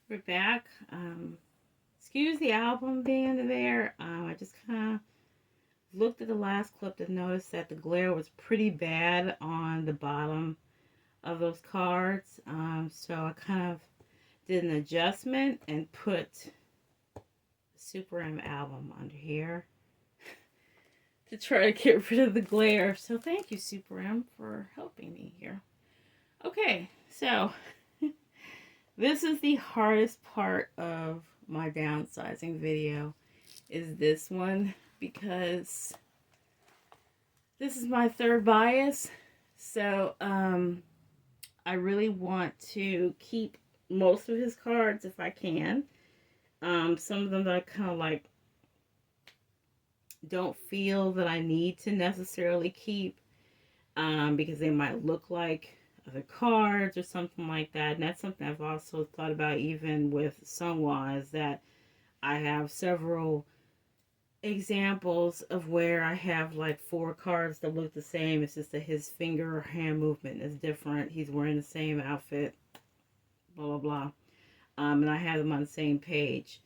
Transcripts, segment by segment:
We're back. Excuse the album being there. I just kind of looked at the last clip and noticed that the glare was pretty bad on the bottom of those cards. So I kind of did an adjustment and put the Super M album under here to try to get rid of the glare. So thank you, Super M, for helping me here. Okay, so this is the hardest part of my downsizing video, is this one, because this is my third bias. So I really want to keep most of his cards if I can. Some of them that I kind of like don't feel that I need to necessarily keep, because they might look like other cards or something like that. And that's something I've also thought about even with Sunwa, is that I have several examples of where I have like 4 cards that look the same. It's just that his finger or hand movement is different. He's wearing the same outfit, blah, blah, blah. And I have them on the same page.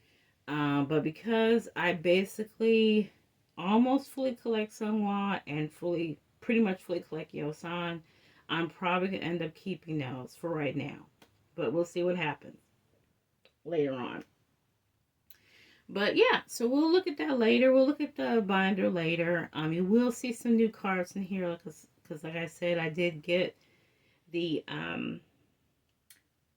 But because I basically almost fully collect Sunwa and pretty much fully collect Yosan, I'm probably going to end up keeping those for right now. But we'll see what happens later on. But yeah, so we'll look at that later. We'll look at the binder later. You will see some new cards in here because like I said, I did get the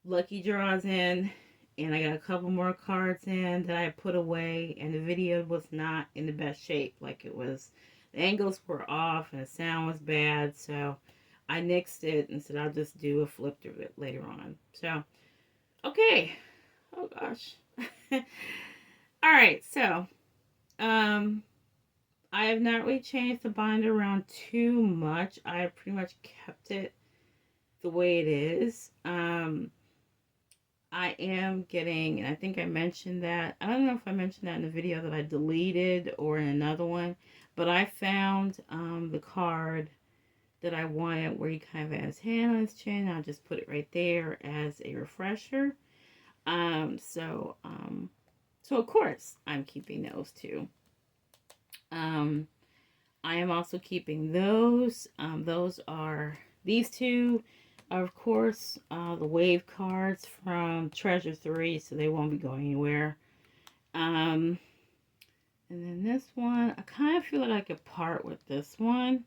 lucky draws in, and I got a couple more cards in that I put away, and the video was not in the best shape. Like, it was, the angles were off and the sound was bad, so I nixed it and said I'll just do a flip through it later on. So, okay. Oh gosh. Alright, so I have not really changed the binder around too much. I have pretty much kept it the way it is. I am getting, and I think I mentioned that, I don't know if I mentioned that in the video that I deleted or in another one, but I found the card that I wanted where he kind of has his hand on his chin. I'll just put it right there as a refresher. So of course I'm keeping those two. I am also keeping those. Those are these two. Of course, the wave cards from Treasure 3, so they won't be going anywhere. And then this one, I kind of feel like I could part with this one.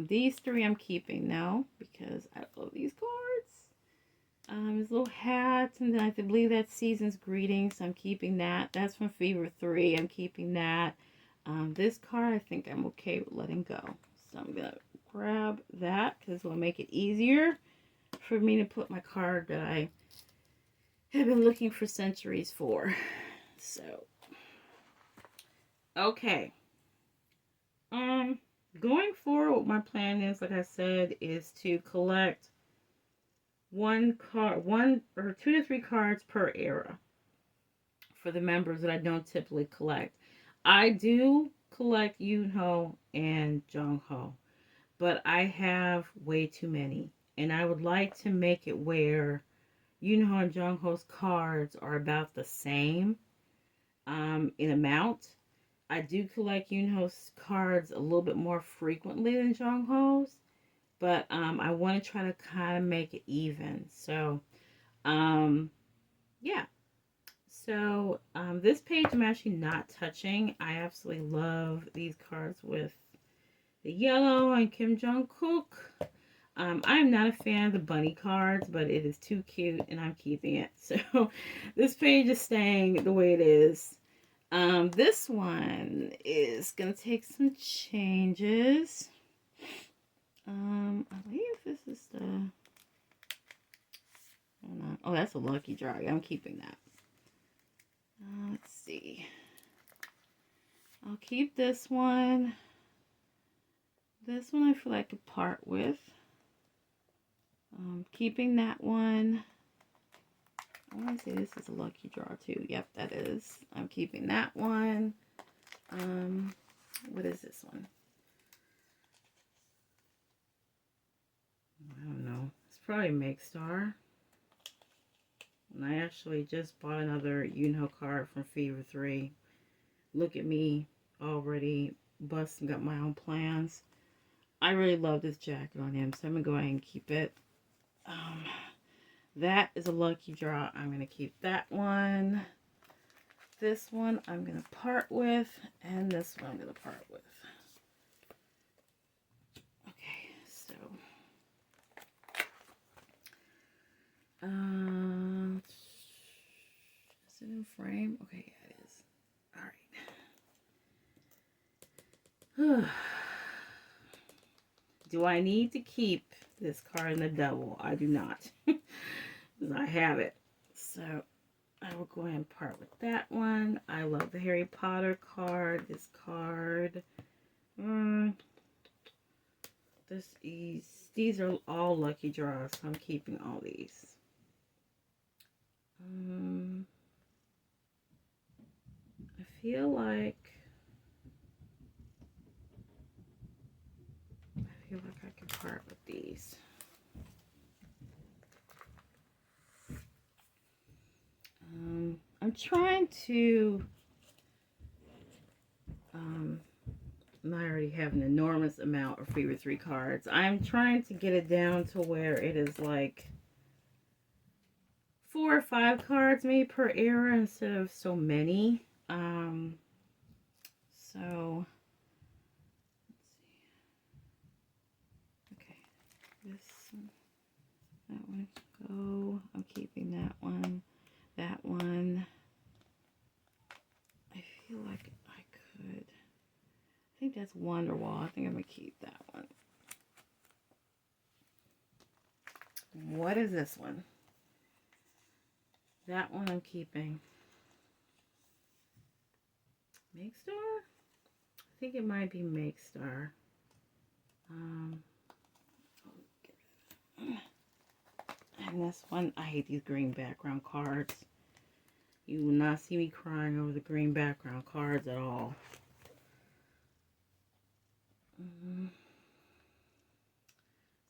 These 3 I'm keeping now because I love these cards. His little hats, and then I believe that's Season's Greetings. I'm keeping that. That's from Fever 3. I'm keeping that. This card, I think I'm okay with letting go. So I'm going to grab that because it will make it easier for me to put my card that I have been looking for centuries for. So, okay. Going forward, what my plan is, like I said, is to collect one or 2 to 3 cards per era for the members that I don't typically collect. I do collect Yoonho and Jongho, but I have way too many, and I would like to make it where Yoonho and Jongho's cards are about the same in amount. I do collect Yoonho's cards a little bit more frequently than Jongho's, but I want to try to kind of make it even. So, yeah. So, this page I'm actually not touching. I absolutely love these cards with the yellow and Kim Jong-kook. I am not a fan of the bunny cards, but it is too cute and I'm keeping it. So, this page is staying the way it is. This one is going to take some changes. I believe this is the... Oh, that's a lucky draw. I'm keeping that. Let's see. I'll keep this one. This one I feel like I could part with. Keeping that one. I want to say this is a lucky draw too. Yep, that is. I'm keeping that one. What is this one? I don't know. It's probably Make Star. And I actually just bought another card from Fever 3. Look at me, already busting up my own plans. I really love this jacket on him, so I'm going to go ahead and keep it. That is a lucky draw. I'm going to keep that one. This one I'm going to part with, and this one I'm going to part with. Okay, so is it in frame? Okay, yeah, it is. All right. Do I need to keep this card in the double? I do not, because I have it. So I will go ahead and part with that one. I love the Harry Potter card. This card. These are all lucky draws, so I'm keeping all these. I feel like I can part with these. I'm trying to I already have an enormous amount of Fever 3 cards. I'm trying to get it down to where it is like 4 or 5 cards maybe per era instead of so many. So let's see. Okay, this one, that one go. I'm keeping that one. That one. I feel like I could. I think that's Wonderwall. I think I'm gonna keep that one. What is this one? That one I'm keeping. Make Star? I think it might be Make Star. And this one, I hate these green background cards. You will not see me crying over the green background cards at all.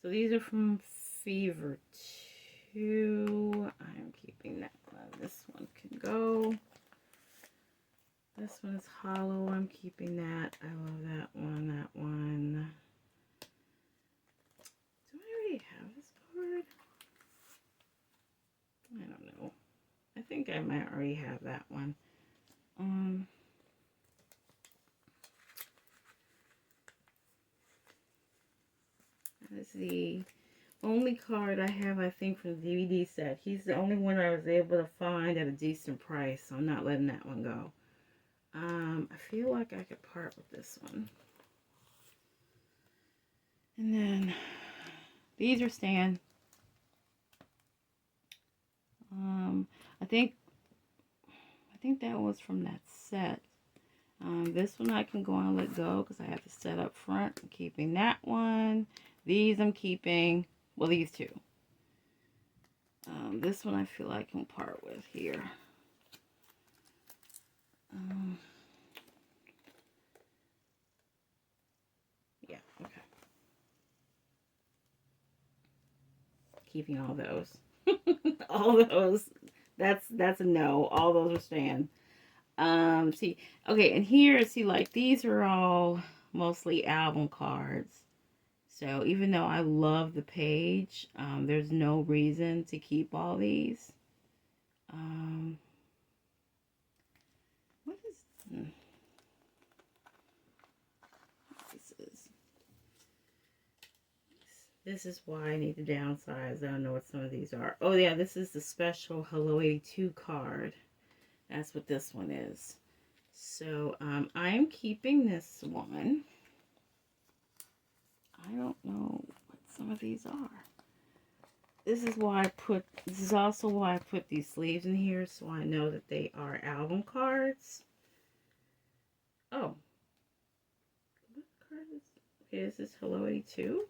So these are from Fever 2. I am keeping that one. This one can go. This one is hollow. I'm keeping that. I love that one. That one. Do I already have this card? I don't know. I think I might already have that one. That is the only card I have, I think, from the DVD set. He's the only one I was able to find at a decent price, so I'm not letting that one go. I feel like I could part with this one. And then these are Stan. I think that was from that set. This one I can go and let go because I have the set up front. I'm keeping that one. These I'm keeping. Well, these two. This one I feel I can part with here. Yeah, okay. Keeping all those. All those. That's a no. All those are staying. See, okay, and here, see, like, these are all mostly album cards. So even though I love the page, there's no reason to keep all these. What is this is why I need to downsize. I don't know what some of these are. Oh yeah, this is the special Hello 82 card. That's what this one is. So I'm keeping this one. I don't know what some of these are. This is also why I put these sleeves in here, so I know that they are album cards. Oh. What card is this? Okay, this is Hello 82.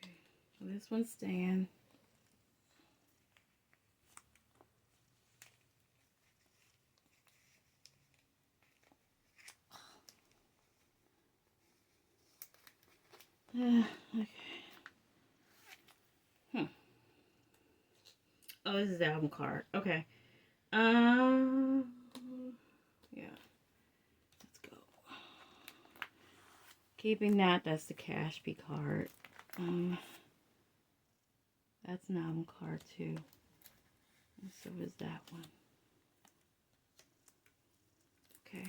Okay, well, this one's staying. Okay. Oh, this is the album card. Okay. Yeah. Let's go. Keeping that. That's the Cashby card. That's an album card too. And so is that one. Okay.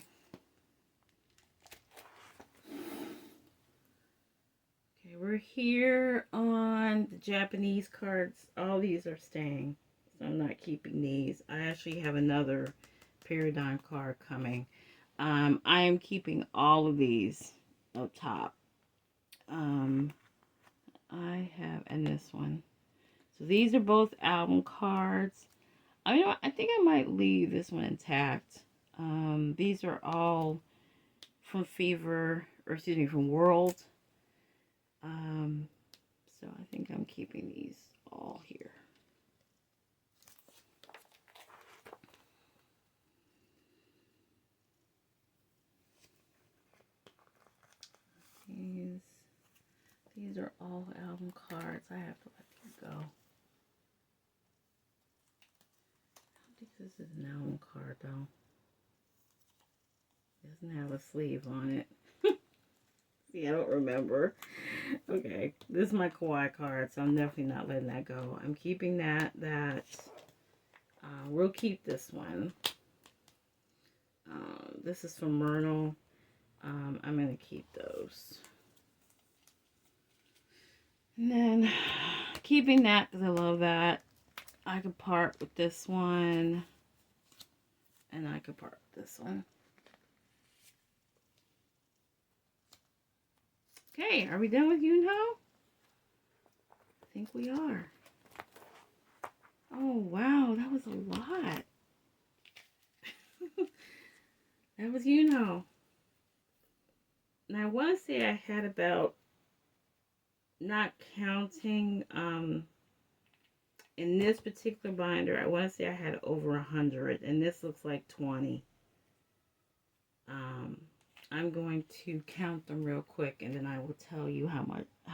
Okay, we're here on the Japanese cards. All these are staying, so I'm not keeping these. I actually have another Paradigm card coming. I am keeping all of these up top. I have, and this one. So these are both album cards. I think I might leave this one intact. These are all from Fever, or excuse me, from World. So I think I'm keeping these all here. These are all album cards. I have to let these go. I don't think this is an album card though. It doesn't have a sleeve on it. See, I don't remember. Okay, this is my Kawaii card, so I'm definitely not letting that go. I'm keeping that. We'll keep this one. This is from Myrtle. I'm going to keep those. And then keeping that because I love that. I could part with this one. And I could part with this one. Okay, are we done with Yunho? I think we are. Oh, wow, that was a lot. That was Yunho. Now, I want to say I had about, not counting, in this particular binder, I want to say I had over 100, and this looks like 20. I'm going to count them real quick, and then I will tell you how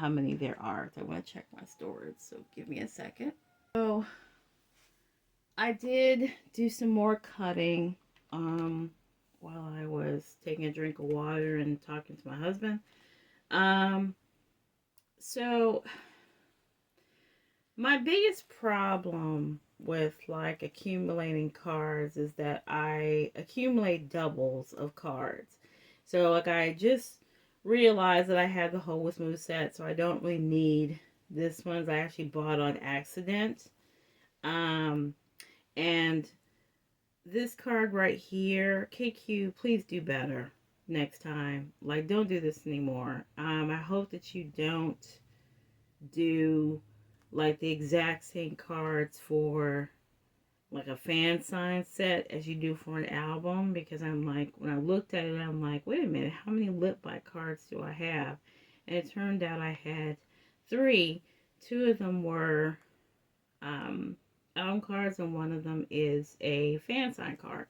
many there are. So I want to check my storage, so give me a second. So I did do some more cutting while I was taking a drink of water and talking to my husband. So my biggest problem with like accumulating cards is that I accumulate doubles of cards. So like I just realized that I had the Whole with Smooth set, so I don't really need this ones. I actually bought on accident. And this card right here, KQ, please do better next time. Like, don't do this anymore. I hope that you don't do like the exact same cards for like a fan sign set as you do for an album, because I'm like, when I looked at it, I'm like, wait a minute, how many lip bite cards do I have? And it turned out I had 3. 2 of them were album cards, and one of them is a fan sign card.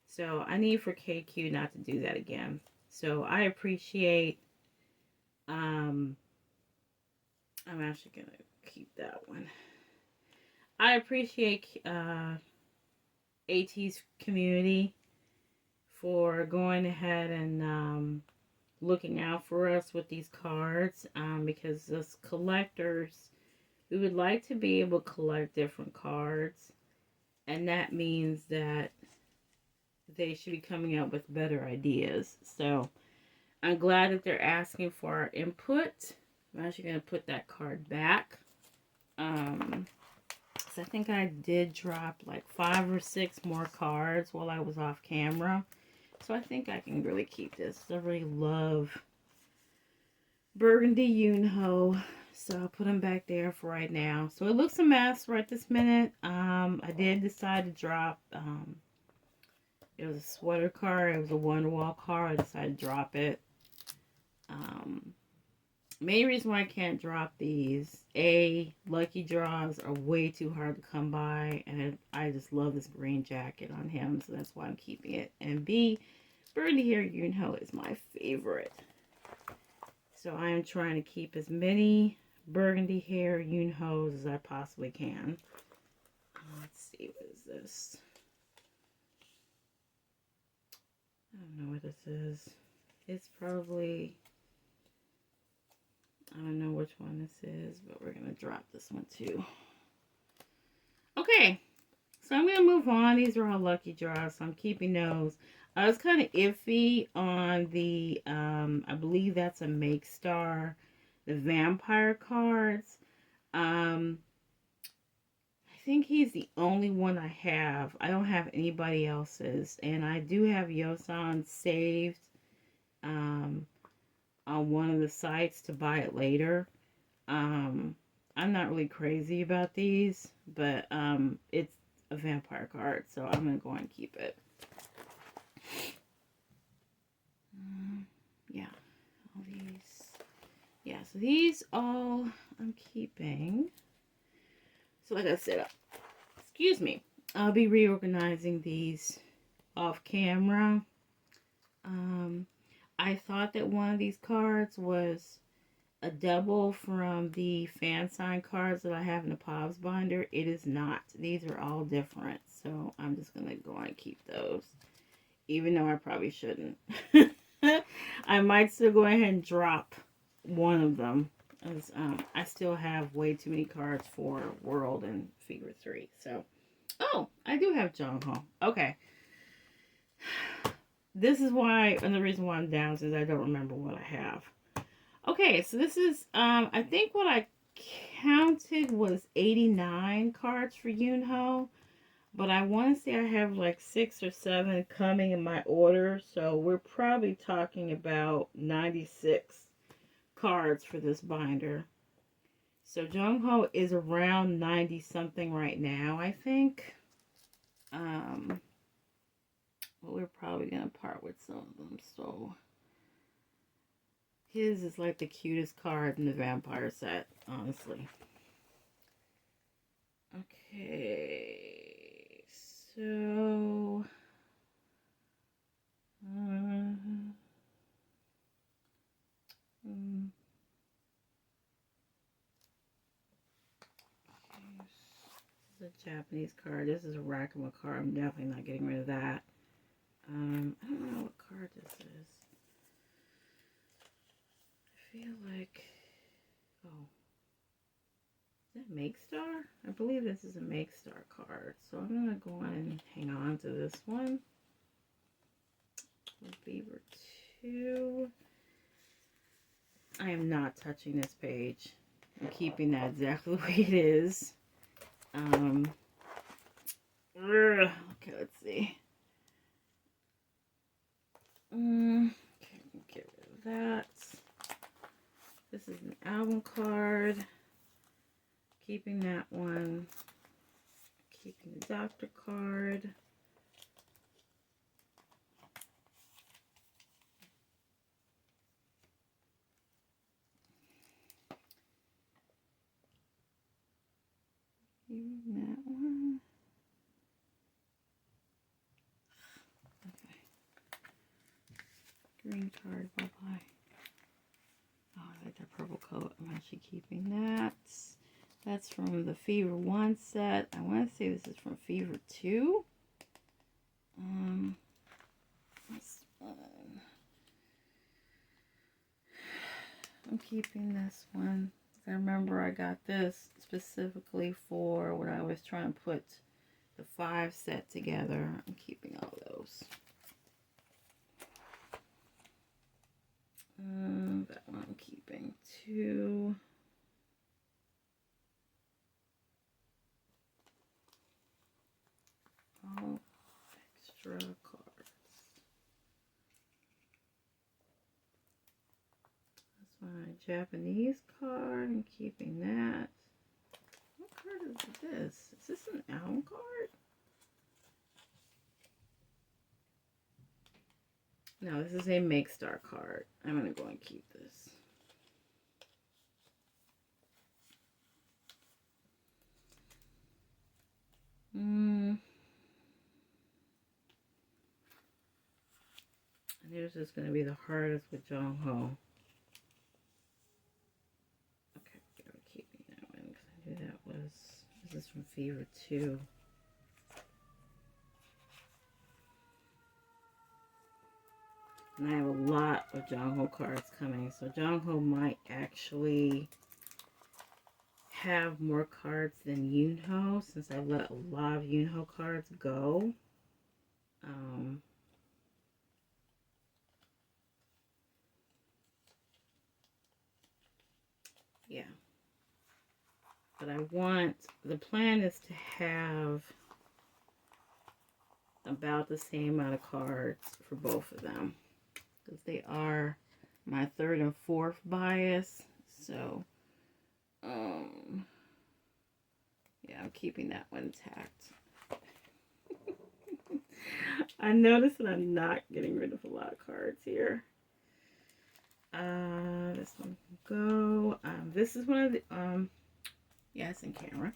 So I need for KQ not to do that again. So I appreciate, I'm actually going to keep that one. I appreciate ATEEZ community for going ahead and looking out for us with these cards, because as collectors, we would like to be able to collect different cards, and that means that they should be coming up with better ideas. So I'm glad that they're asking for our input. I'm actually going to put that card back. So I think I did drop like 5 or 6 more cards while I was off camera. So I think I can really keep this. I really love Burgundy Yunho. So I'll put them back there for right now. So it looks a mess right this minute. I did decide to drop, it was a sweater card. It was a Wonderwall card. I decided to drop it. Main reason why I can't drop these, A, lucky draws are way too hard to come by, and I just love this green jacket on him, so that's why I'm keeping it. And B, Burgundy Hair Yunho is my favorite. So I am trying to keep as many Burgundy Hair Yunhos as I possibly can. let's see, what is this? I don't know what this is. It's probably, I don't know which one this is, but we're going to drop this one too. Okay, so I'm going to move on. These are all lucky draws, so I'm keeping those. I was kind of iffy on the, I believe that's a Make Star, the vampire cards. I think he's the only one I have. I don't have anybody else's. And I do have Yosan saved on one of the sites to buy it later. I'm not really crazy about these, but it's a vampire card, so I'm going to go and keep it. Yeah, all these. Yeah, so these all I'm keeping. So like I said, excuse me, I'll be reorganizing these off camera. I thought that one of these cards was a double from the fan sign cards that I have in the Pops binder. It is not. These are all different. So I'm just going to go and keep those. Even though I probably shouldn't. I might still go ahead and drop one of them. As, I still have way too many cards for World and Figure 3. So, oh, I do have Jung-Ho. Okay. This is why, and the reason why I'm down is I don't remember what I have. Okay, so this is, I think what I counted was 89 cards for Yoon-Ho. But I want to say I have like 6 or 7 coming in my order. So we're probably talking about 96 cards for this binder. So Jung-Ho is around 90 something right now, I think. But we're probably going to part with some of them. So his is like the cutest card in the vampire set, honestly. Okay, so this is a Japanese card. This is a Rakuma card. I'm definitely not getting rid of that. I don't know what card this is. I feel like, oh, is that Make Star? I believe this is a Make Star card. So I'm going to go on and hang on to this one. Fever 2. I am not touching this page. I'm keeping that exactly the way it is. Okay, let's see. Okay, get rid of that. This is an album card. Keeping that one. Keeping the doctor card. Keeping that one. Okay. Green card, bye-bye. Oh, I like that purple coat. I'm actually keeping that. That's from the Fever 1 set. I want to say this is from Fever 2. This one. I'm keeping this one. I remember I got this specifically for when I was trying to put the 5 set together. I'm keeping all those. That one I'm keeping too. All extra cards. That's my Japanese card. I'm keeping that. What card is this? Is this an album card? No, this is a Make Star card. I'm going to go and keep this. Here's just going to be the hardest with Jung-Ho. Okay, I'm keeping that one because I knew that was, this is from Fever 2. And I have a lot of Jongho cards coming. So Jongho might actually have more cards than Yoonho, since I let a lot of Yoonho cards go. Yeah. But the plan is to have about the same amount of cards for both of them, because they are my third and fourth bias. So, yeah, I'm keeping that one intact. I noticed that I'm not getting rid of a lot of cards here. This one can go. This is one of the, yeah, it's in camera.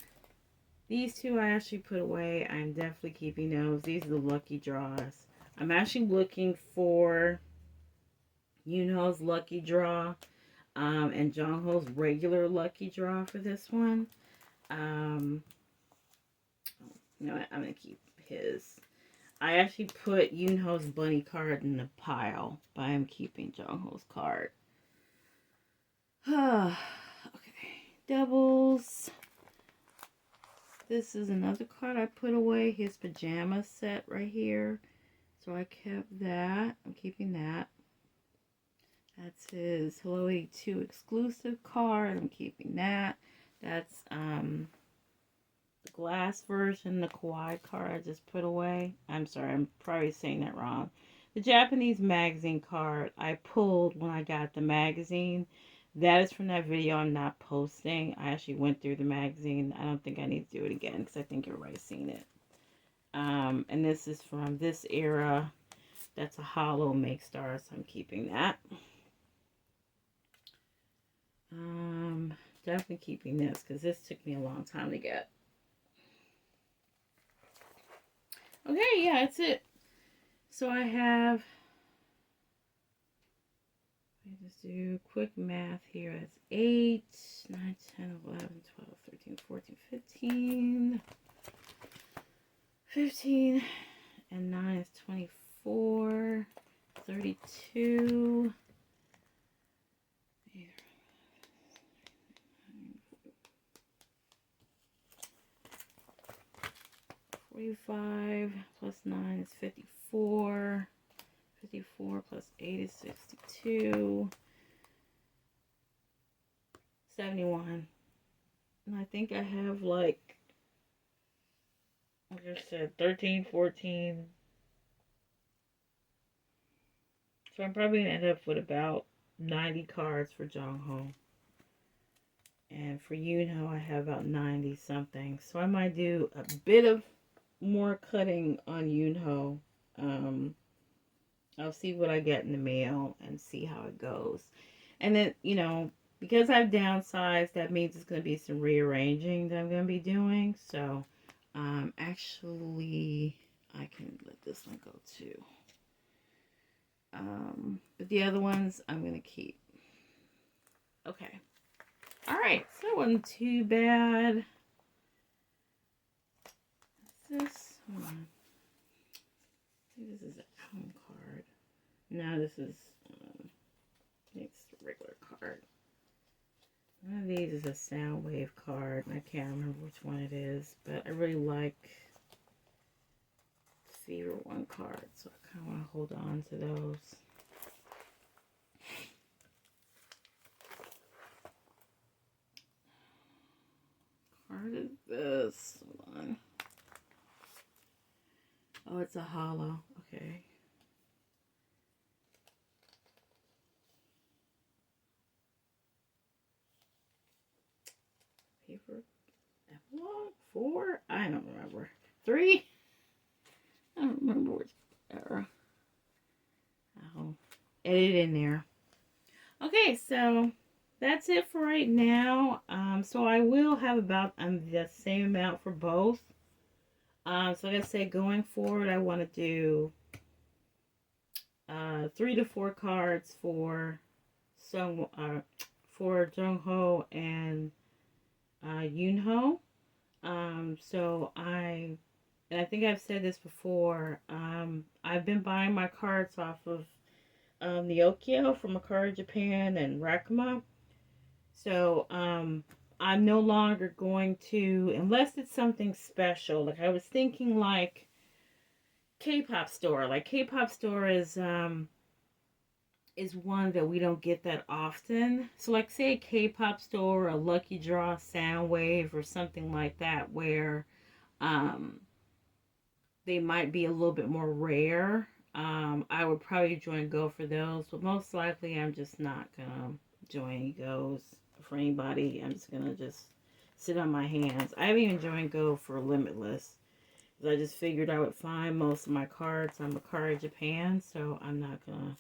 These two I actually put away. I'm definitely keeping those. These are the lucky draws. I'm actually looking for Yoonho's lucky draw, and Jongho's regular lucky draw for this one. You know what? I'm going to keep his. I actually put Yoonho's bunny card in the pile, but I'm keeping Jongho's card. Okay. Doubles. This is another card I put away. His pajama set right here. So I kept that. I'm keeping that. That's his Hello 82 exclusive card. I'm keeping that. That's the glass version, the kawaii card I just put away. I'm sorry, I'm probably saying that wrong. The Japanese magazine card I pulled when I got the magazine. That is from that video I'm not posting. I actually went through the magazine. I don't think I need to do it again because I think everybody's seen it. And this is from this era. That's a hollow make star, so I'm keeping that. Definitely keeping this because this took me a long time to get. Okay, yeah, that's it. So I have, let me just do quick math here. That's 8, 9, 10, 11, 12, 13, 14, 15. 15 and 9 is 24, 32. 45 plus 9 is 54. 54 plus 8 is 62. 71. And I think I have like I said, 13, 14. So I'm probably going to end up with about 90 cards for Jongho. And for Yoonho, I have about 90 something. So I might do a bit of more cutting on Yoonho. I'll see what I get in the mail and see how it goes. And then, you know, because I've downsized, that means it's going to be some rearranging that I'm going to be doing. So, actually, I can let this one go too. But the other ones, I'm going to keep. Okay. All right. So that wasn't too bad. What's this? Hold on. I think this is an album card. No, this is it's a regular card. One of these is a sound wave card. I can't remember which one it is, but I really like the Fever One card, so I kind of want to hold on to those. Card is this? Hold on. Oh, it's a hollow. Okay. Paper epilogue 4? I don't remember. 3? I don't remember which era. I'll edit in there. Okay, so that's it for right now. So I will have about the same amount for both. So like I said, going forward, I want to do 3 to 4 cards for Jongho and Yoonho. So and I think I've said this before. I've been buying my cards off of Neokyo from Akari Japan and Rakuma. So I'm no longer going to, unless it's something special. Like I was thinking, like K-pop store. Like K-pop store is one that we don't get that often. So like say a K-pop store, a Lucky Draw, Soundwave, or something like that, where um they might be a little bit more rare. I would probably join Go for those, but most likely I'm just not gonna join Go's for anybody. I'm just gonna just sit on my hands. I haven't even joined Go for Limitless. I just figured I would find most of my cards on Macari Japan, so I'm not gonna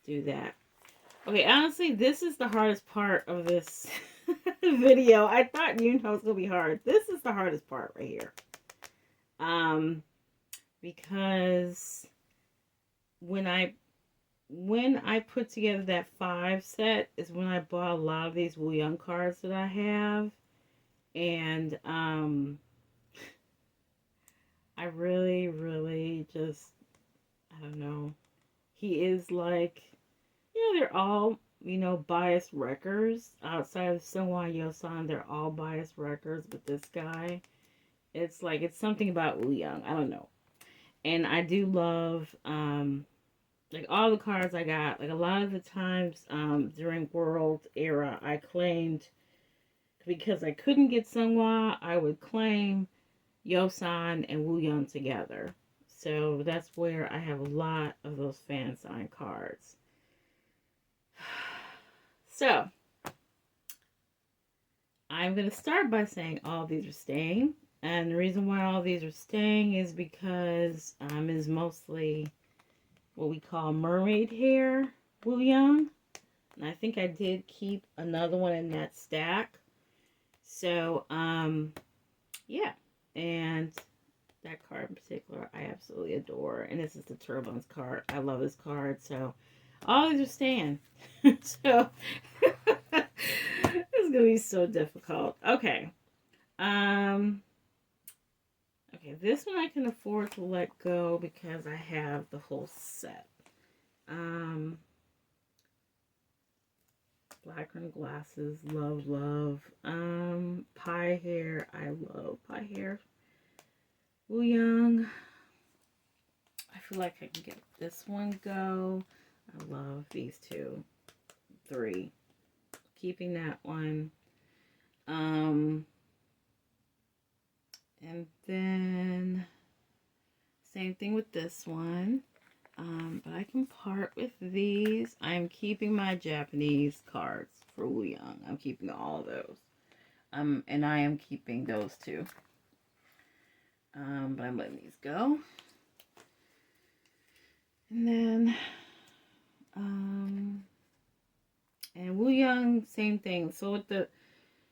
do that. Okay, honestly, this is the hardest part of this video. I thought it was gonna be hard. This is the hardest part right here. Because when I put together that 5 set is when I bought a lot of these Wu Young cards that I have. And I really, really just, I don't know. He is like, they're all, biased wreckers. Outside of Sunwa Yosan, they're all biased wreckers. But this guy, it's like, it's something about Wu Young. I don't know. And I do love, like all the cards I got, like a lot of the times during World era, I claimed, because I couldn't get Sunghwa, I would claim Yosan and Wu Young together. So that's where I have a lot of those fan sign cards. So I'm going to start by saying all these are staying. And the reason why all these are staying is because is mostly what we call mermaid hair Wu Young. And I think I did keep another one in that stack. So, yeah. And that card in particular, I absolutely adore. And this is the Turbulence card. I love this card. So, all these are staying. So, it's going to be so difficult. Okay. Okay, this one I can afford to let go because I have the whole set. Blackburn glasses, love, love. Pie hair, I love pie hair. Wu Young. I feel like I can get this one go. I love these 2. 3. Keeping that one. And then same thing with this one. But I can part with these. I'm keeping my Japanese cards for Wu Young. I'm keeping all of those. And I am keeping those 2. But I'm letting these go. And then, and Wu Young, same thing. So with the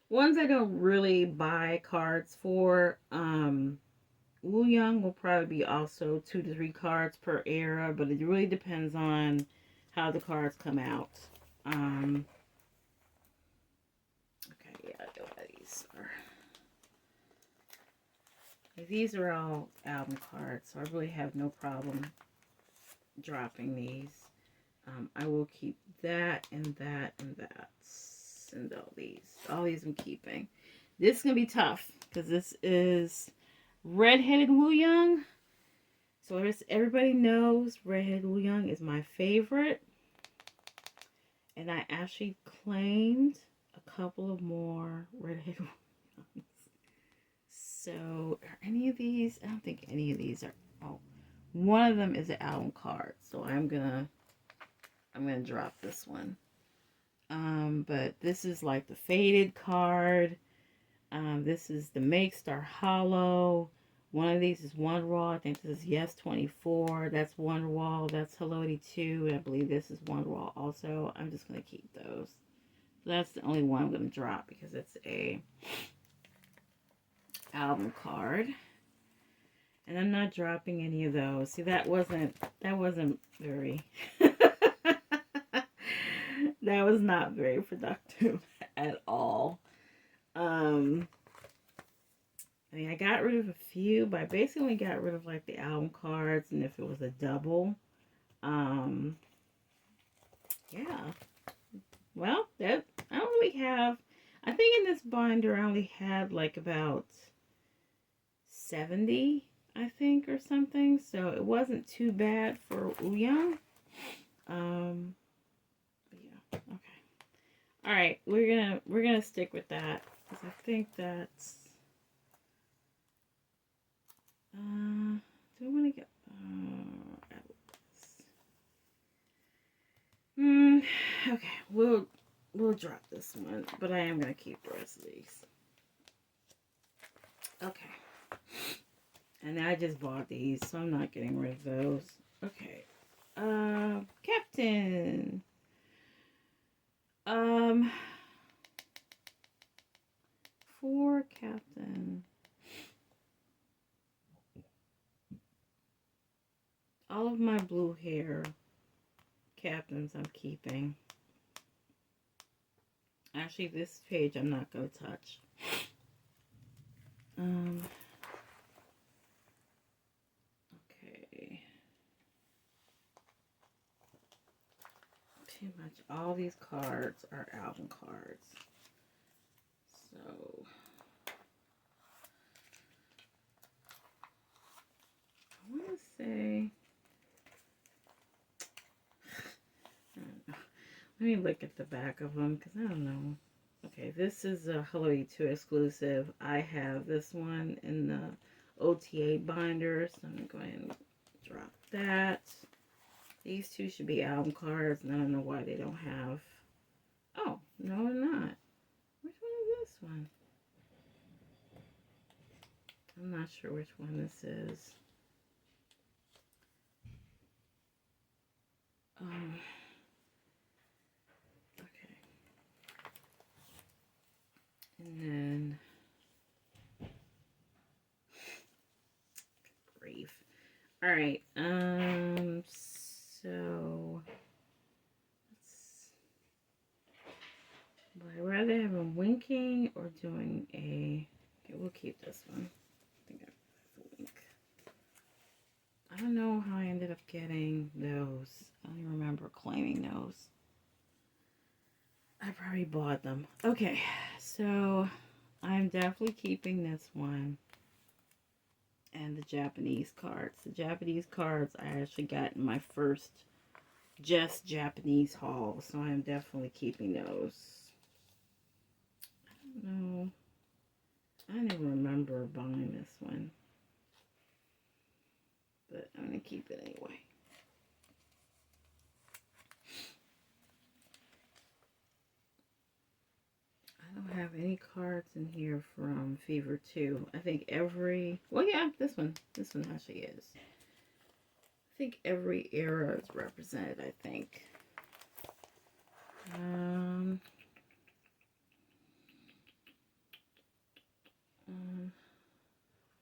ones I don't really buy cards for, Wu Young will probably be also 2 to 3 cards per era, but it really depends on how the cards come out. Okay, yeah, I know what these are. These are all album cards, so I really have no problem dropping these. I will keep that and that and that. And all these. All these I'm keeping. This is going to be tough because this is Redheaded Wu Young. So everybody knows Redheaded Wu Young is my favorite. And I actually claimed a couple of more Redheaded Wu Youngs. So are any of these? I don't think any of these are. Oh, one of them is an album card. So I'm gonna drop this one. But this is like the faded card. This is the Make Star Hollow. One of these is One Raw. I think this is Yes 24. That's One Raw. That's Hello 82. And I believe this is One Raw also. I'm just going to keep those. So that's the only one I'm going to drop because it's a album card. And I'm not dropping any of those. See, that wasn't very that was not very productive at all. I mean, I got rid of a few, but I basically got rid of like the album cards and if it was a double. Yeah. Well, that I don't really have. I think in this binder I only had like about 70, I think, or something. So it wasn't too bad for Ouyang. But yeah. Okay. All right. We're gonna stick with that because I think that's. Do I want to get? Hmm. Okay. We'll drop this one, but I am gonna keep the rest of these. Okay. And I just bought these, so I'm not getting rid of those. Okay. Captain. Um, for Captain. All of my blue hair Captains I'm keeping. Actually, this page I'm not going to touch. Okay. Pretty much all these cards are album cards. So, I want to say, I don't know. Let me look at the back of them because I don't know. Okay, this is a Hello E2 exclusive. I have this one in the OTA binder, so I'm going to drop that. These two should be album cards, and I don't know why they don't have. Oh, no, they're not. Which one is this one? I'm not sure which one this is. Okay. And then, grief. All right. So, would I rather have him winking or doing a? Okay, we'll keep this one. I think that's a wink. I don't know how I ended up getting those. I don't even remember claiming those. I probably bought them. Okay, so I'm definitely keeping this one. And the Japanese cards. The Japanese cards I actually got in my first just Japanese haul. So I'm definitely keeping those. I don't know. I don't even remember buying this one. But I'm going to keep it anyway. I don't have any cards in here from Fever 2. I think every... Well, yeah, this one. This one actually is. I think every era is represented, I think.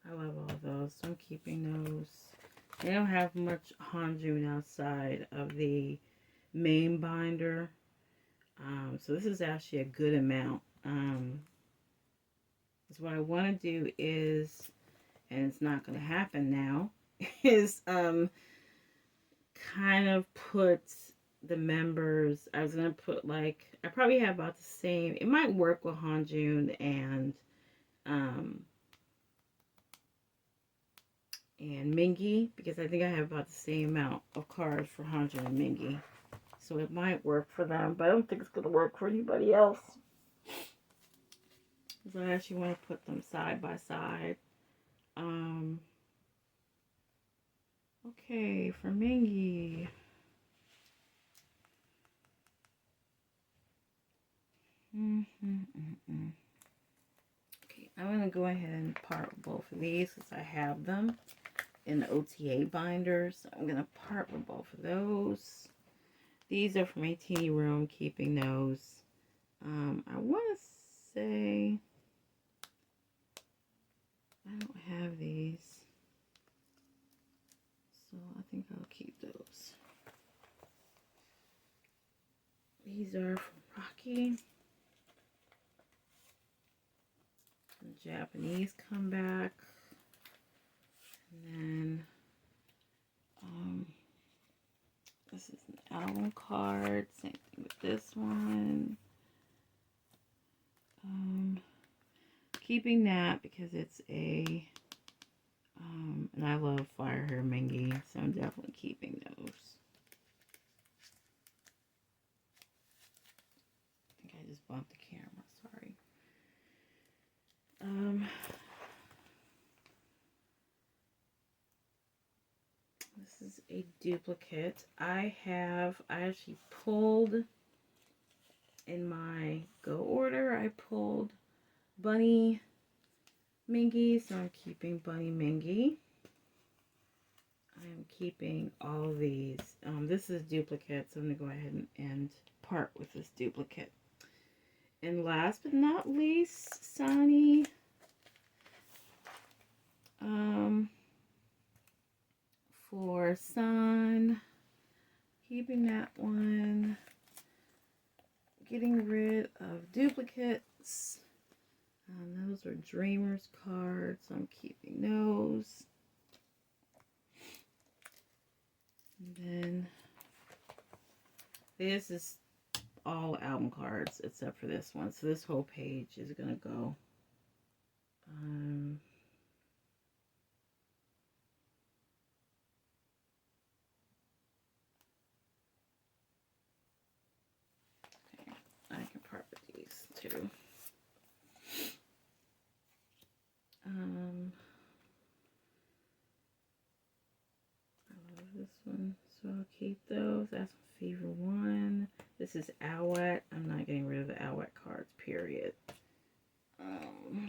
I love all those, so I'm keeping those. They don't have much Hanjun outside of the main binder. So this is actually a good amount. So what I want to do is, and it's not going to happen now, is kind of put the members, I was going to put like, I probably have about the same, it might work with Hanjun and Mingi, because I think I have about the same amount of cards for Hanjun and Mingi. So it might work for them, but I don't think it's going to work for anybody else. So I actually want to put them side by side. Okay, for Mingy. Okay, I'm going to go ahead and part with both of these because I have them in the OTA binders. So I'm going to part with both of those. These are from ATEEZ Room, keeping those. I want to say I don't have these, so I think I'll keep those. These are from Rocky. The Japanese comeback. And then This is an album card. Same thing with this one. Keeping that because it's a, and I love Fire Hair Mingy, so I'm definitely keeping those. I think I just bumped the camera, sorry. This is a duplicate. I actually pulled in my go order, I pulled Bunny Mingy, so I'm keeping Bunny Mingy. I am keeping all of these. This is duplicate, so I'm going to go ahead and part with this duplicate. And last but not least, Sunny. For Sun, keeping that one. Getting rid of duplicates. Those are Dreamers cards, so I'm keeping those. And then this is all album cards except for this one. So this whole page is going to go. Okay, I can part with these too. I love this one, so I'll keep those. That's my favorite one. This is Owat. I'm not getting rid of the Owat cards, period.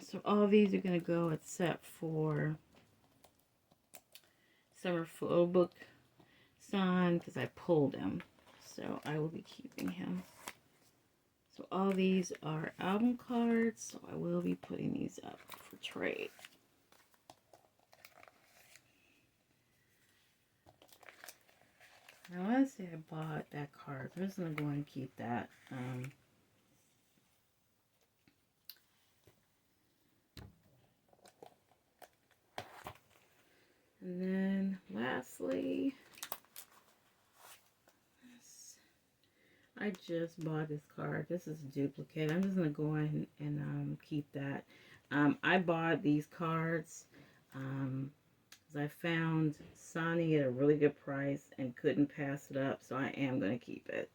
So all these are going to go except for Summer Photo Book Sun because I pulled him. So I will be keeping him. So all these are album cards, so I will be putting these up for trade. I want to say I bought that card. I'm just going to go and keep that. And then lastly, I just bought this card. This is a duplicate. I'm just going to go in and keep that. I bought these cards because I found Sonny at a really good price and couldn't pass it up, so I am going to keep it.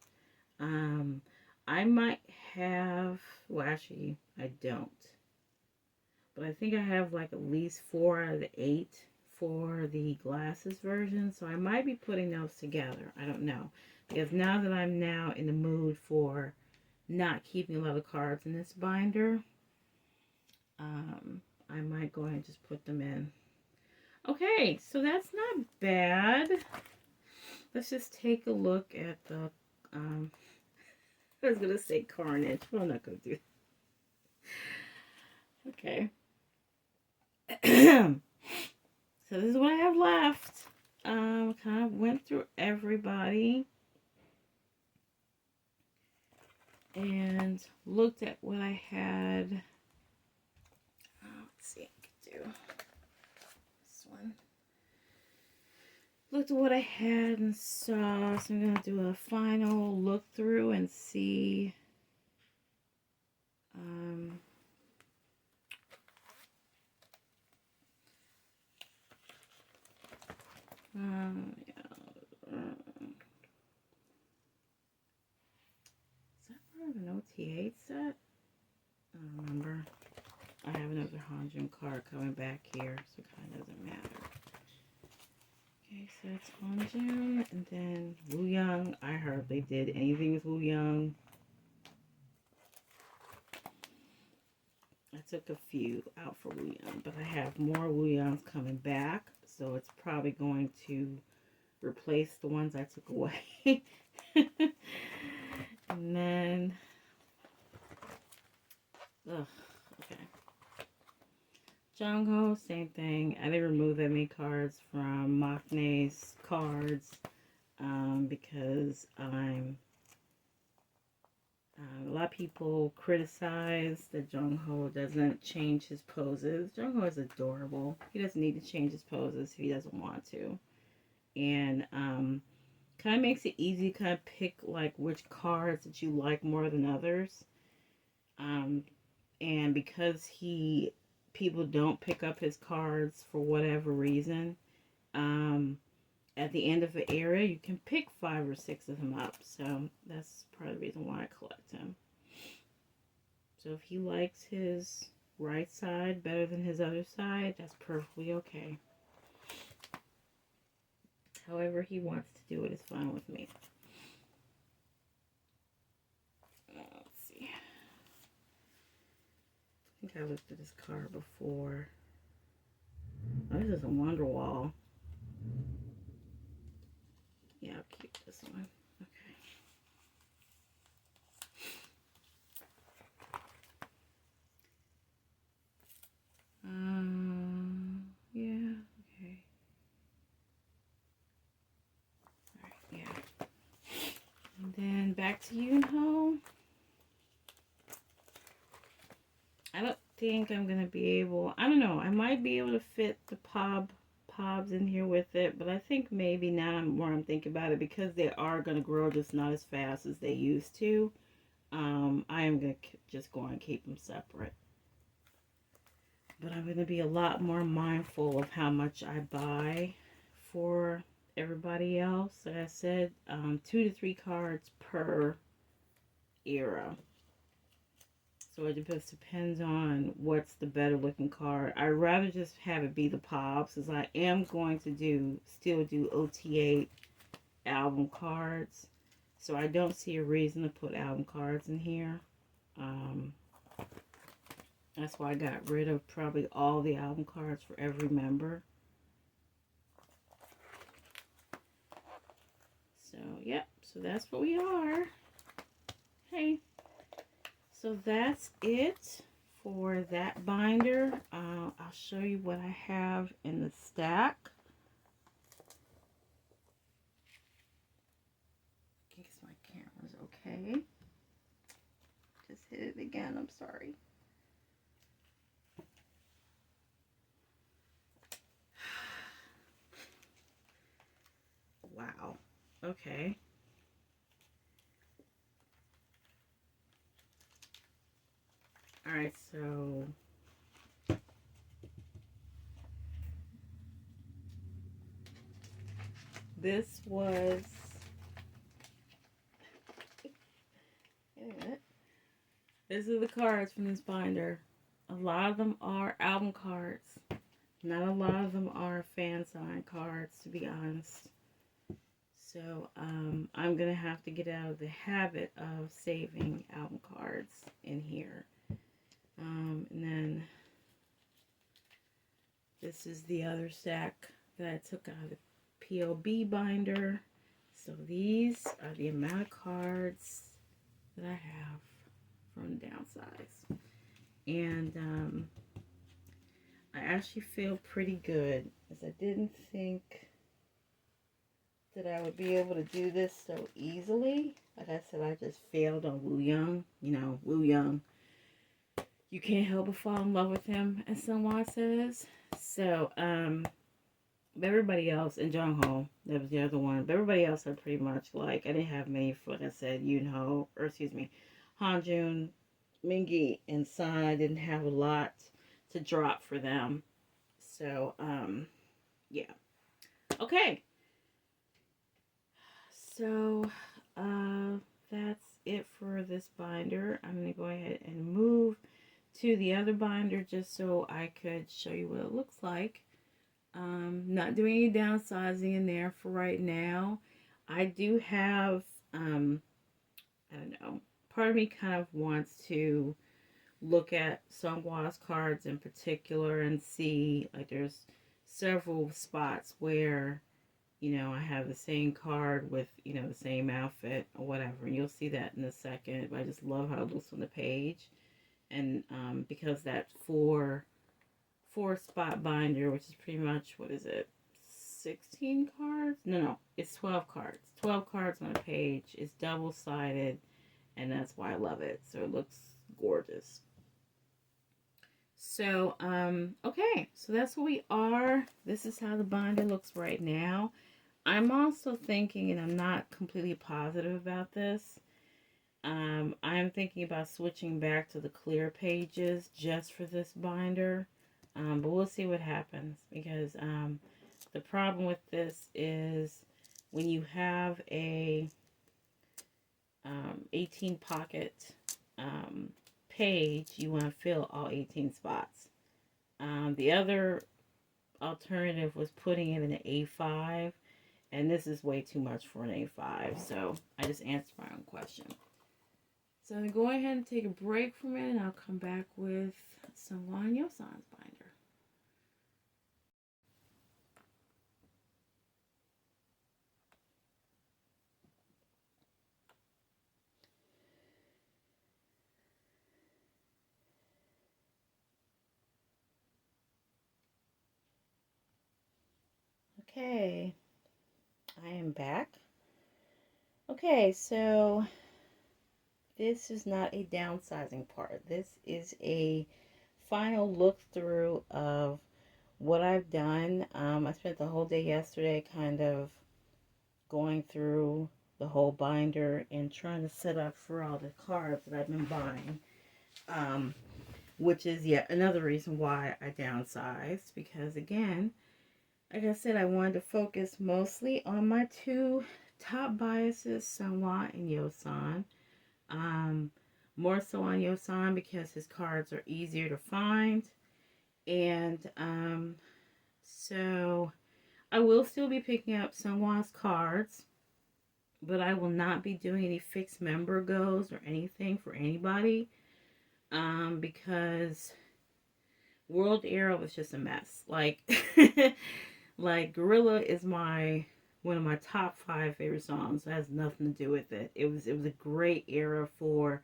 I might have, well actually I don't, but I think I have like at least 4 out of the 8 for the glasses version, so I might be putting those together. I don't know, because now that I'm now in the mood for not keeping a lot of cards in this binder, I might go ahead and just put them in. Okay, so that's not bad. Let's just take a look at the, I was going to say Carnage, but I'm not going to do that. Okay. So this is what I have left. Kind of went through everybody and looked at what I had. Let's see, I can do this one. Looked at what I had and saw, so I'm going to do a final look through and see is that part of an OTA set? I don't remember. I have another Hanjin card coming back here, so it kind of doesn't matter. Okay, so it's Hanjin, and then Wu Young. I hardly did anything with Wu Young. I took a few out for Wu Young, but I have more Wu Youngs coming back, so it's probably going to replace the ones I took away. And then, okay. Jungho, same thing. I didn't remove that many cards from Machne's cards because I'm. A lot of people criticize that Jungho doesn't change his poses. Jungho is adorable. He doesn't need to change his poses if he doesn't want to. And Kind of makes it easy to kind of pick like which cards that you like more than others. Um, and because people don't pick up his cards for whatever reason, um, at the end of the era, you can pick 5 or 6 of them up. So that's part of the reason why I collect him. So if he likes his right side better than his other side, that's perfectly okay. However he wants to do it is fine with me. Let's see. I think I looked at this card before. Oh, this is a Wonderwall. Yeah, I'll keep this one. Okay. Yeah, okay. Alright, yeah. And then back to Yunho. I don't think I'm gonna be able, I don't know, I might be able to fit the pobs in here with it, but I think maybe now more I'm thinking about it, because they are gonna grow just not as fast as they used to. I am gonna just go and keep them separate. But I'm gonna be a lot more mindful of how much I buy for everybody else. Like I said, 2 to 3 cards per era. So it just depends on what's the better looking card. I'd rather just have it be the pops, as I am going to still do OTA album cards. So I don't see a reason to put album cards in here. That's why I got rid of probably all the album cards for every member. So, yep. So that's what we are. Hey. So that's it for that binder. I'll show you what I have in the stack. I guess my camera's okay. Just hit it again. I'm sorry. Wow. Okay. All right, so this was, this is the cards from this binder. A lot of them are album cards. Not a lot of them are fan sign cards, to be honest. So I'm going to have to get out of the habit of saving album cards in here. And then this is the other stack that I took out of the PLB binder. So these are the amount of cards that I have from Downsize. And I actually feel pretty good, as I didn't think that I would be able to do this so easily. Like I said, I just failed on Woo Young. You know, Woo Young, you can't help but fall in love with him, as someone says. So, everybody else, and Jung Ho, that was the other one. But everybody else are pretty much like, I didn't have many for, like I said, Yunho, or excuse me, Hanjun, Mingi, and San. I didn't have a lot to drop for them. So, yeah. Okay. So, that's it for this binder. I'm going to go ahead and move to the other binder just so I could show you what it looks like. Not doing any downsizing in there for right now. I do have, I don't know, part of me kind of wants to look at Sungwa's cards in particular and see, like, there's several spots where, you know, I have the same card with, you know, the same outfit or whatever. And you'll see that in a second. But I just love how it looks on the page. And because that four spot binder, which is pretty much, what is it, 16 cards? No, it's 12 cards. 12 cards on a page. It's double-sided, and that's why I love it. So it looks gorgeous. So, okay, so that's what we are. This is how the binder looks right now. I'm also thinking, and I'm not completely positive about this, I'm thinking about switching back to the clear pages just for this binder. But we'll see what happens, because the problem with this is when you have a 18 pocket um, page, you want to fill all 18 spots. The other alternative was putting it in an A5, and this is way too much for an A5, so I just answered my own question. So I'm going to go ahead and take a break for a minute, and I'll come back with some Juan Yosan's binder. Okay, I am back. Okay, so this is not a downsizing part. This is a final look through of what I've done. I spent the whole day yesterday kind of going through the whole binder and trying to set up for all the cards that I've been buying. Which is yet another reason why I downsized, because again, like I said, I wanted to focus mostly on my two top biases, Sunwa and Yosan. More so on Yosan because his cards are easier to find. And so I will still be picking up Sunwa's cards, but I will not be doing any fixed member goes or anything for anybody, because World Era was just a mess. Like, like Gorilla is one of my top 5 favorite songs. It has nothing to do with it. It was a great era for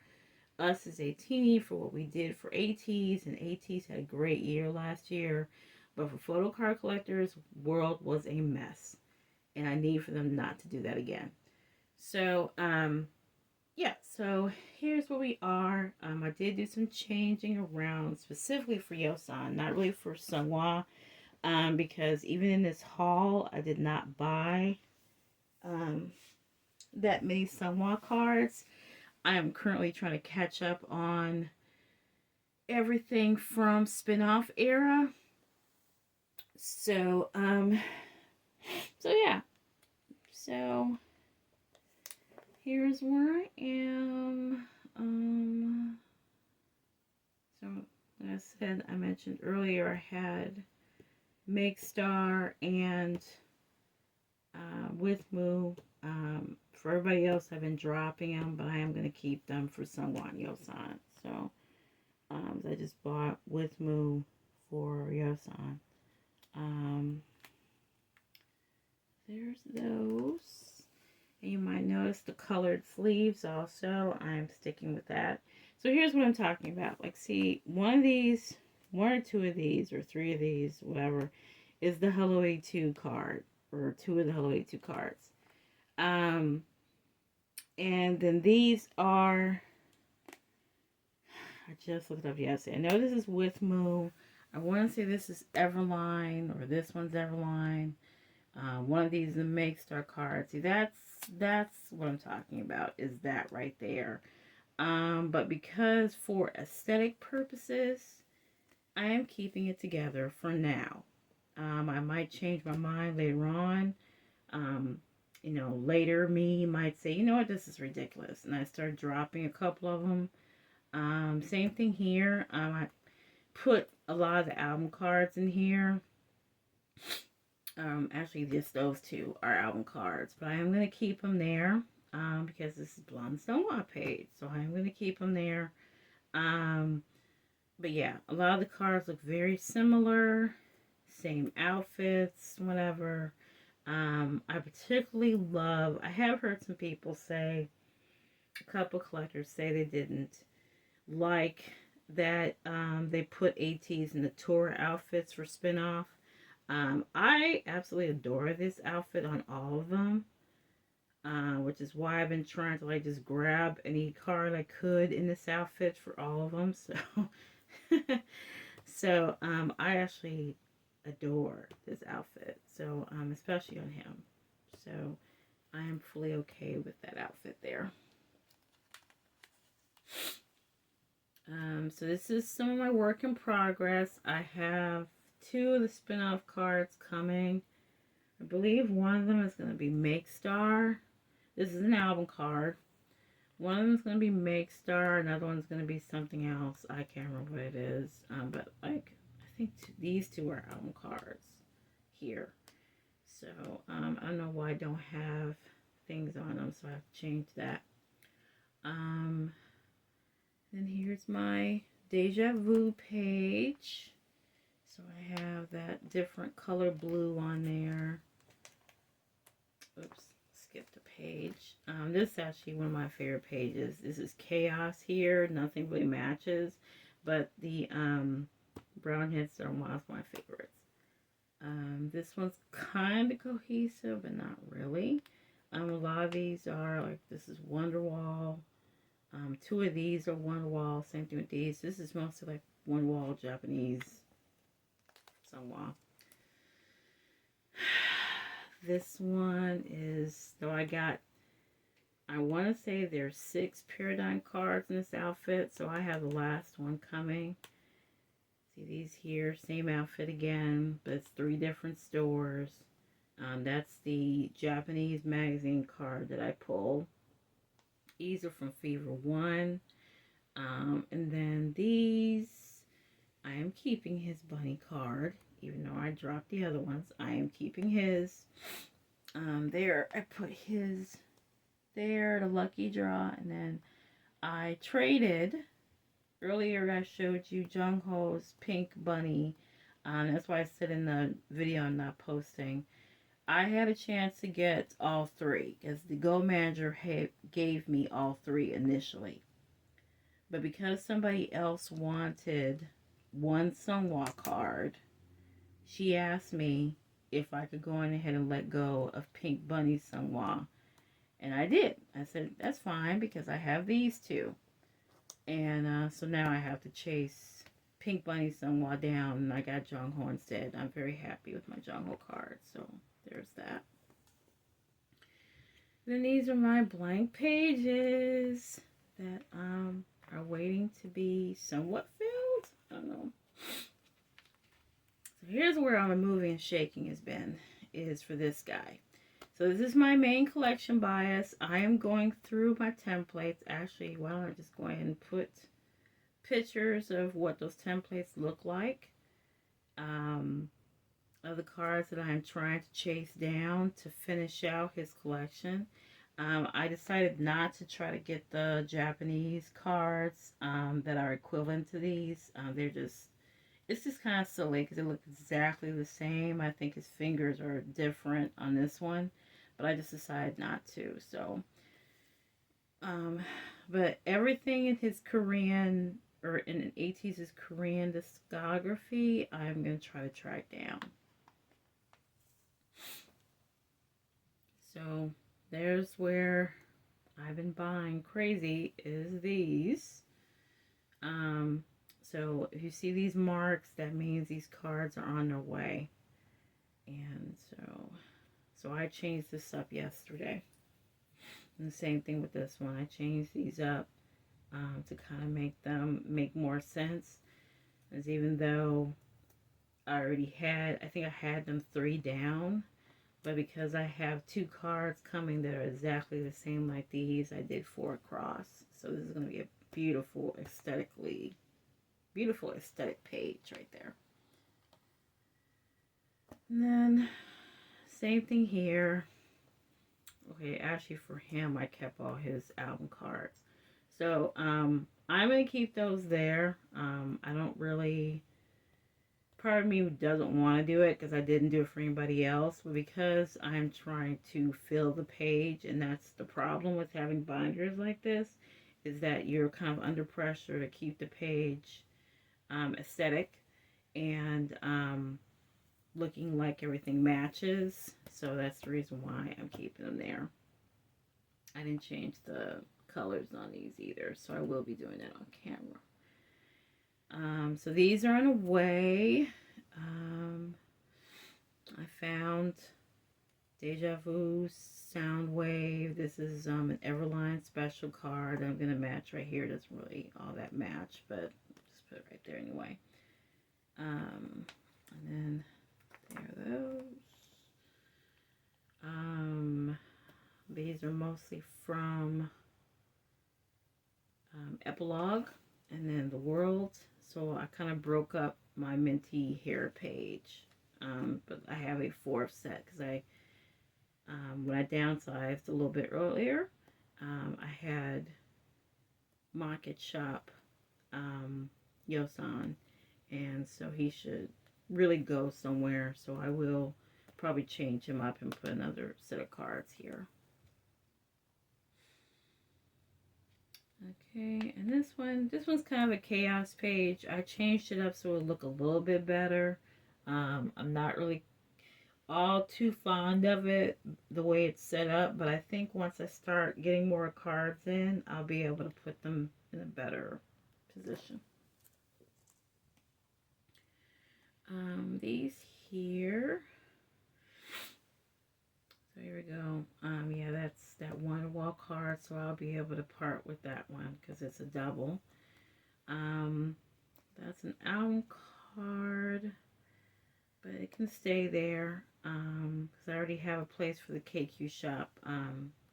us as ATEEZ, for what we did for ATEEZ, and ATEEZ had a great year last year. But for photo card collectors, World was a mess, and I need for them not to do that again. So, yeah, so here's where we are. I did do some changing around specifically for Yosan, not really for Sunwa, because even in this haul, I did not buy that many Sunwa cards. I am currently trying to catch up on everything from spin-off era. So, so yeah. So, here's where I am. So, like I said, I mentioned earlier, I had Make Star and with Moo. For everybody else, I've been dropping them, but I am going to keep them for Sunwan Yosan. So, I just bought with Moo for Yosan. There's those. And you might notice the colored sleeves also. I'm sticking with that. So here's what I'm talking about. Like, see, one or two of these, or 3 of these, whatever, is the Hello 82 card, or 2 of the Hello 82 cards. And then these are, I just looked up yesterday. I know this is with Moo. I want to say this is Everline, or this one's Everline. One of these is the Make Star cards. See, that's what I'm talking about, is that right there. But because for aesthetic purposes, I am keeping it together for now. I might change my mind later on. Later me might say, you know what, this is ridiculous. And I start dropping a couple of them. Same thing here. I put a lot of the album cards in here. Actually, just those 2 are album cards. But I am going to keep them there. Because this is Blonde Stonewall page. So I'm going to keep them there. But yeah, a lot of the cards look very similar. Same outfits, whatever. I particularly love, I have heard some people say, a couple collectors say they didn't like that they put ATEEZ in the tour outfits for spin-off. I absolutely adore this outfit on all of them. Which is why I've been trying to like just grab any card I could in this outfit for all of them. So I actually adore this outfit. So especially on him. So I am fully okay with that outfit there. So this is some of my work in progress. I have 2 of the spin-off cards coming. I believe one of them is going to be Make Star. This is an album card. One of them is going to be Make Star. Another one's going to be something else. I can't remember what it is. But like, I think these 2 are album cards here. So I don't know why I don't have things on them, so I have to change that. And here's my Deja Vu page. So I have that different color blue on there. Oops, skipped a page. This is actually one of my favorite pages. This is Chaos here. Nothing really matches, but the brown hits are one of my favorites. This one's kind of cohesive, but not really. A lot of these are like, this is Wonderwall. 2 of these are Wonderwall. Same thing with these. This is mostly like Wonderwall Japanese Sunwa. This one is, though I want to say there's 6 Paradigm cards in this outfit, so I have the last one coming. See these here, same outfit again, but it's 3 different stores. That's the Japanese magazine card that I pulled. These are from Fever 1. And then these, I am keeping his bunny card. Even though I dropped the other ones, I am keeping his. There, I put his there, the lucky draw. And then I traded. Earlier I showed you Jung Ho's pink bunny. That's why I said in the video I'm not posting. I had a chance to get all 3 because the Go Manager gave me all 3 initially. But because somebody else wanted one Sunwa card, she asked me if I could go on ahead and let go of Pink Bunny Sunwa. And I did. I said, that's fine because I have these 2. And so now I have to chase Pink Bunny Sunwa down, and I got Jung Ho instead. I'm very happy with my Jung Ho card. So there's that. Then these are my blank pages that are waiting to be somewhat filled. I don't know. So here's where all the moving and shaking has been, is for this guy. So this is my main collection bias. I am going through my templates. Actually, why don't I just go ahead and put pictures of what those templates look like. Of the cards that I'm trying to chase down to finish out his collection. I decided not to try to get the Japanese cards that are equivalent to these. It's just kind of silly because they look exactly the same. I think his fingers are different on this one, but I just decided not to. So, but everything in his Korean, or in ATEEZ's Korean discography, I'm going to try to track down. So there's where I've been buying crazy, is these. So if you see these marks, that means these cards are on their way. And so I changed this up yesterday. And the same thing with this one. I changed these up to kind of make them make more sense. As even though I think I had them 3 down. But because I have 2 cards coming that are exactly the same like these, I did 4 across. So this is going to be a beautiful aesthetic page right there. And then, same thing here. Okay, actually for him, I kept all his album cards. So, I'm going to keep those there. I don't really... Part of me doesn't want to do it because I didn't do it for anybody else, but because I'm trying to fill the page, and that's the problem with having binders like this, is that you're kind of under pressure to keep the page aesthetic and looking like everything matches. So that's the reason why I'm keeping them there. I didn't change the colors on these either, so I will be doing that on camera. So these are on the way. I found Deja Vu, Soundwave. This is an Everline special card. I'm going to match right here. It doesn't really all that match, but just put it right there anyway. And then there are those. These are mostly from Epilogue and then The World. So I kind of broke up my Minty hair page. But I have a fourth set because when I downsized a little bit earlier, I had Market Shop Yosan, and so he should really go somewhere. So I will probably change him up and put another set of cards here. Okay, and this one's kind of a chaos page. I changed it up so it would look a little bit better. I'm not really all too fond of it the way it's set up, but I think once I start getting more cards in, I'll be able to put them in a better position. These here. So here we go. Yeah, that's that one wall card, so I'll be able to part with that one because it's a double. That's an album card, but it can stay there because I already have a place for the KQ Shop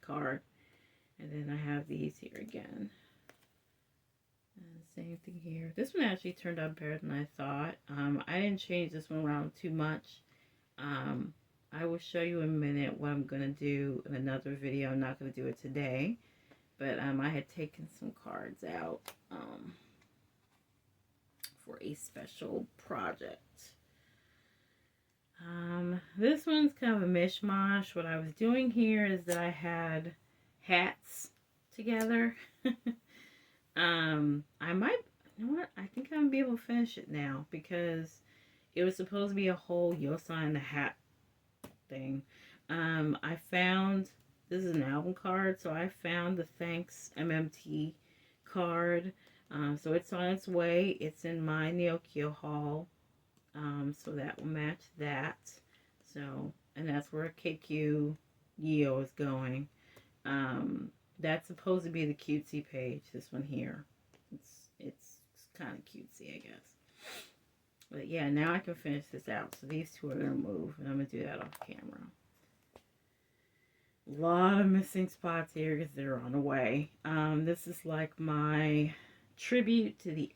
card. And then I have these here again. And same thing here. This one actually turned out better than I thought. I didn't change this one around too much. I will show you in a minute what I'm going to do in another video. I'm not going to do it today. But I had taken some cards out for a special project. This one's kind of a mishmash. What I was doing here is that I had hats together. I might, you know what? I think I'm going to be able to finish it now because it was supposed to be a whole Yosan the hat thing. I found, this is an album card, so I found the Thanks MMT card. So it's on its way. It's in my Neokyo haul. So that will match that. So, and that's where KQ Yeo is going. That's supposed to be the cutesy page, this one here. It's kind of cutesy, I guess. But yeah, now I can finish this out. So these two are going to move, and I'm going to do that off camera. A lot of missing spots here because they're on the way. This is like my tribute to the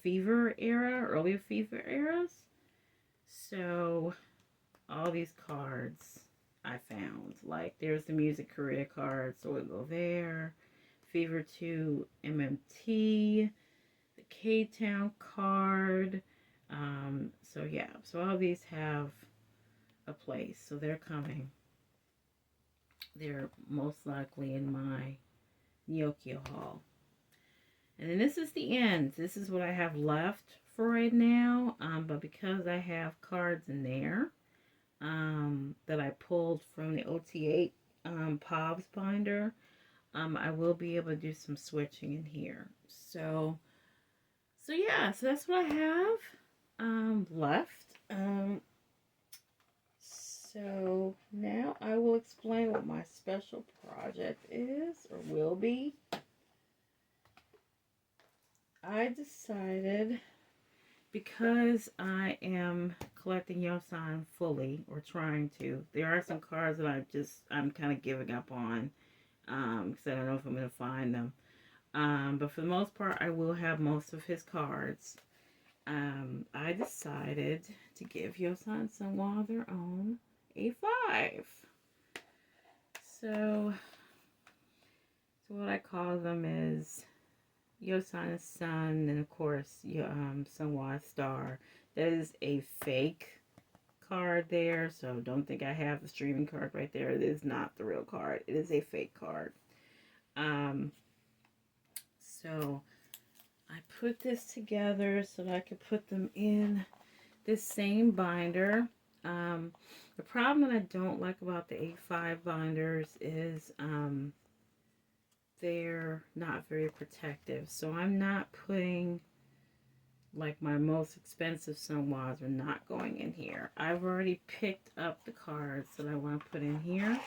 Fever era, earlier Fever eras. So all these cards I found. Like there's the Music Korea card, so it'll go there. Fever 2 MMT, the K-Town card. So yeah, so all these have a place, so they're coming. They're most likely in my Neokyo haul. And then this is the end. This is what I have left for right now. But because I have cards in there that I pulled from the OT8 POBs binder, I will be able to do some switching in here. So yeah, so that's what I have left. So now I will explain what my special project is, or will be. I decided, because I am collecting Yosan fully, or trying to, there are some cards that I'm kind of giving up on, because I don't know if I'm going to find them. But for the most part, I will have most of his cards. I decided to give Yosan Sunwa of their own A5. So what I call them is Yosan's Sun, and of course, Sunwa's Star. That is a fake card there, so don't think I have the streaming card right there. It is not the real card. It is a fake card. So I put this together so that I could put them in this same binder. The problem that I don't like about the A5 binders is they're not very protective. So I'm not putting like my most expensive sunwise are not going in here. I've already picked up the cards that I want to put in here.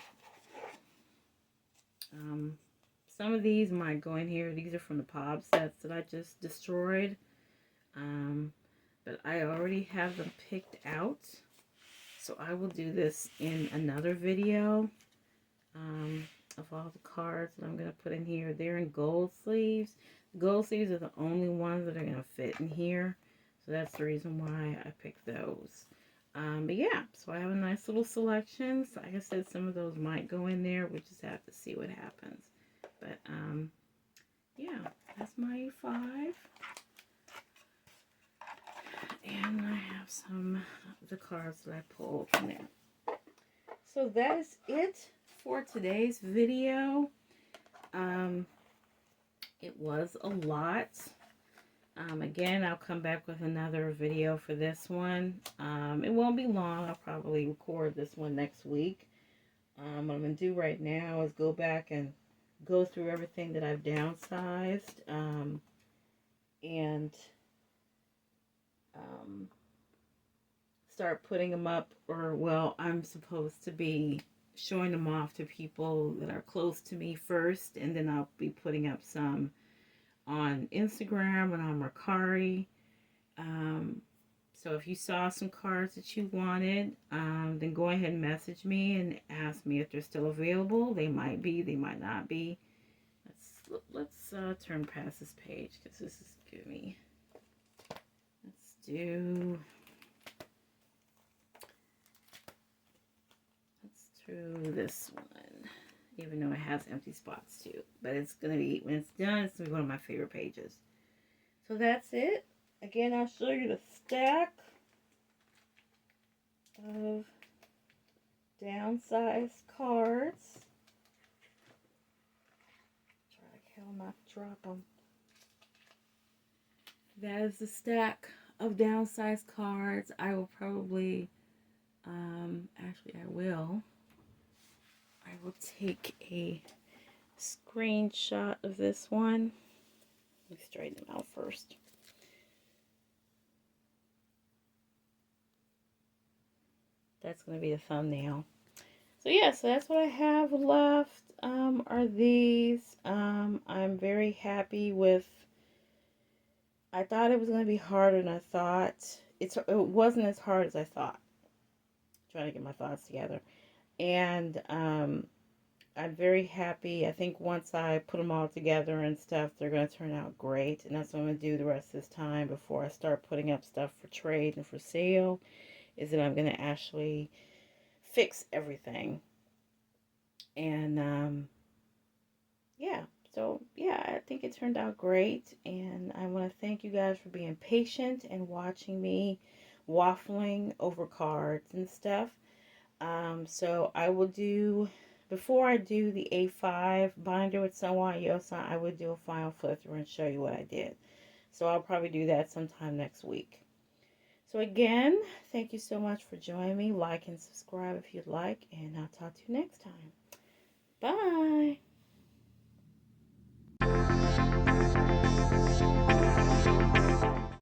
Some of these might go in here. These are from the pop sets that I just destroyed. But I already have them picked out. So I will do this in another video of all the cards that I'm going to put in here. They're in gold sleeves. Gold sleeves are the only ones that are going to fit in here. So that's the reason why I picked those. But yeah, so I have a nice little selection. So like I said, some of those might go in there. We just have to see what happens. But yeah, that's my 5. And I have some of the cards that I pulled from there. So that is it for today's video. It was a lot. Again, I'll come back with another video for this one. It won't be long. I'll probably record this one next week. What I'm going to do right now is go back and go through everything that I've downsized. And start putting them up, or well, I'm supposed to be showing them off to people that are close to me first, and then I'll be putting up some on Instagram and on Mercari. So if you saw some cards that you wanted, then go ahead and message me and ask me if they're still available. They might be, they might not be. Let's turn past this page because this is giving me. Let's do this one, even though it has empty spots too. But it's going to be, when it's done, it's going to be one of my favorite pages. So that's it. Again, I'll show you the stack of downsized cards. Try like hell not to drop them. That is the stack of downsized cards. I will probably, actually I will take a screenshot of this one. Let me straighten them out first. That's going to be the thumbnail. So yeah, so that's what I have left, are these. I'm very happy with, I thought it was going to be harder than I thought. It wasn't as hard as I thought. Trying to get my thoughts together. And I'm very happy. I think once I put them all together and stuff, they're going to turn out great. And that's what I'm going to do the rest of this time before I start putting up stuff for trade and for sale, is that I'm going to actually fix everything. And yeah, so yeah, I think it turned out great. And I want to thank you guys for being patient and watching me waffling over cards and stuff. So I will do, before I do the A5 binder with Sunwise Yosan, I would do a final flip through and show you what I did. So I'll probably do that sometime next week. So again, thank you so much for joining me. Like and subscribe if you'd like, and I'll talk to you next time. Bye.